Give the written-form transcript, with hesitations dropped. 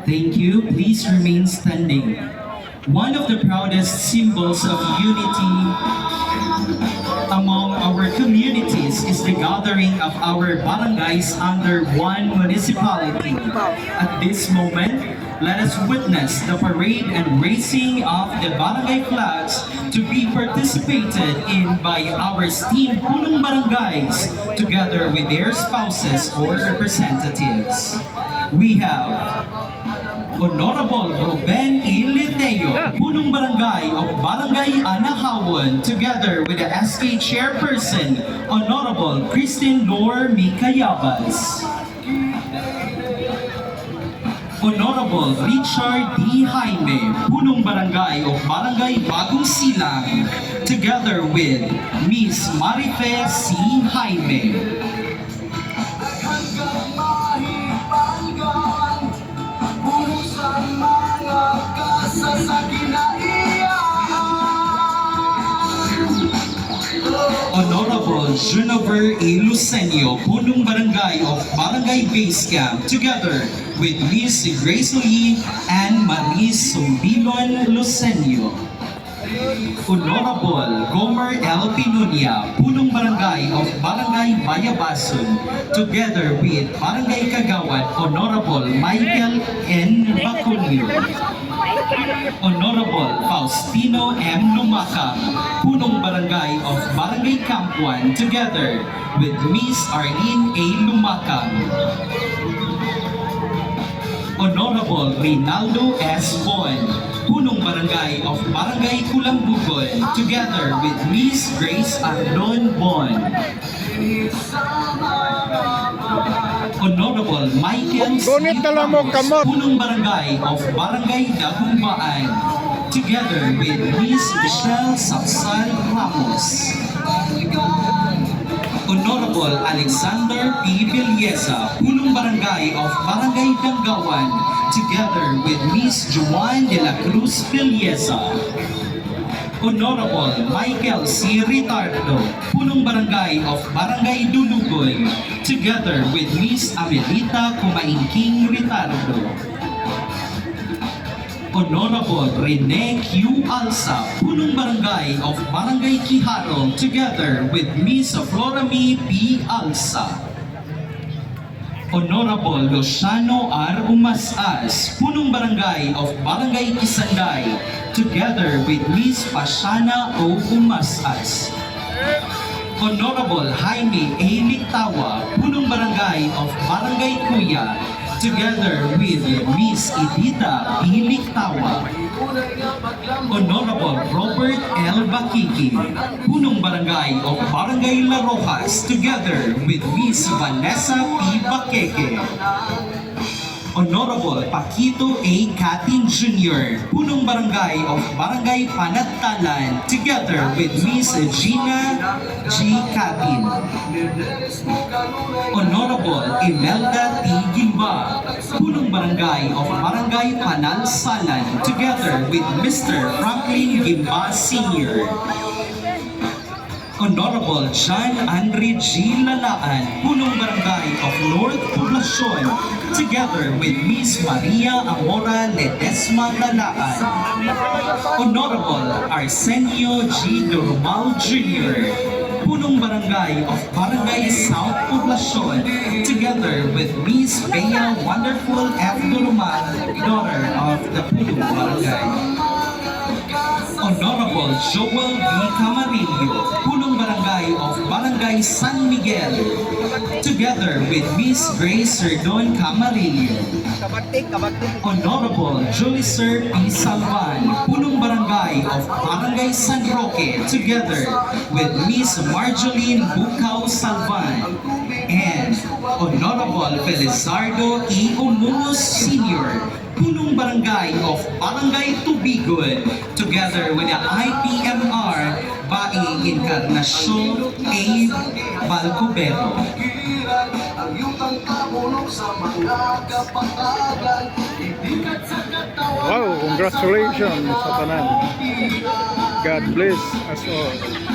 Thank you. Please remain standing. One of the proudest symbols of unity among our communities is the gathering of our barangays under one municipality. At this moment, let us witness the parade and raising of the barangay flags to be participated in by our esteemed punong barangays together with their spouses or representatives. We have Honorable Ruben Iliteo, Punong Barangay of Barangay Anahawan, together with the SK Chairperson, Honorable Christine Lor Mikayabas. Honorable Richard D. Jaime, Punong Barangay of Barangay Bagong Silang, together with Miss Marife C. Jaime. Honorable Juniver A. Lucenio, Punong Barangay of Barangay Base Camp, together with Miss Grace Lee and Marie Sumbilon Lucenio. Honorable Gomer L. Pinunia, Punong Barangay of Barangay Bayabasun, together with Barangay Kagawad, Honorable Michael N. Bacunio. Honorable Faustino M. Lumacang, Punong Barangay of Barangay Campuan, together with Miss Arlene A. Lumacang. Honorable Reynaldo S. Bon, Punong Barangay of Barangay Kulambugon, together with Miss Grace Ardon Bon. Honorable Michael C. Ramos, Punong Barangay of Barangay Dagumbaan, together with Miss Michelle Sapsal Ramos. Honorable Alexander P. Villesa, Punong Barangay of Barangay Danggawan, together with Miss Juan de la Cruz Villesa. Honorable Michael C. Ritardo, Punong Barangay of Barangay Dulugoy, together with Miss Amelita Kumaingking Ritardo. Honorable Rene Q. Alsa, Punong Barangay of Barangay Kiharong, together with Miss Florami P. Alsa. Honorable Luciano R. Umasas, Punong Barangay of Barangay Kisanday, together with Miss Pasiana O. Umasas. Honorable Jaime A. Lictawa, Punong Barangay of Barangay Kuya, together with Miss Edita B. Lictawa. Honorable Robert L. Bakiki, Punong Barangay of Barangay La Rojas, together with Miss Vanessa P. Bakeke. Honorable Paquito A. Catin Jr., Punong Barangay of Barangay Panagtalan, together with Miss Gina G. Catin. Honorable Imelda T. Gimba, Punong Barangay of Barangay Panalsalan, together with Mr. Franklin Gimba Sr. Honorable John Andre G. Lalaan, Punong Barangay of North Poblacion, together with Miss Maria Amora Ledesma Lalaan. Honorable Arsenio G. Durmal Jr., Punong Barangay of Barangay South Poblacion, together with Miss Bea Wonderful F. Durmal, daughter of the Punong Barangay. Honorable Joel B. Camarillo, Punong Barangay of Barangay San Miguel, together with Miss Grace Serdon Camarillo. Honorable Julicer P. Salvan, Punong Barangay of Barangay San Roque, together with Miss Marjoline Bukaw Salvan. And Honorable Felizardo E. Umunos Sr., Punong Barangay of Barangay Tubigon, together with the IPMR Bae Encarnacion A. Balcobero. Wow, congratulations sa tanan. God bless us all.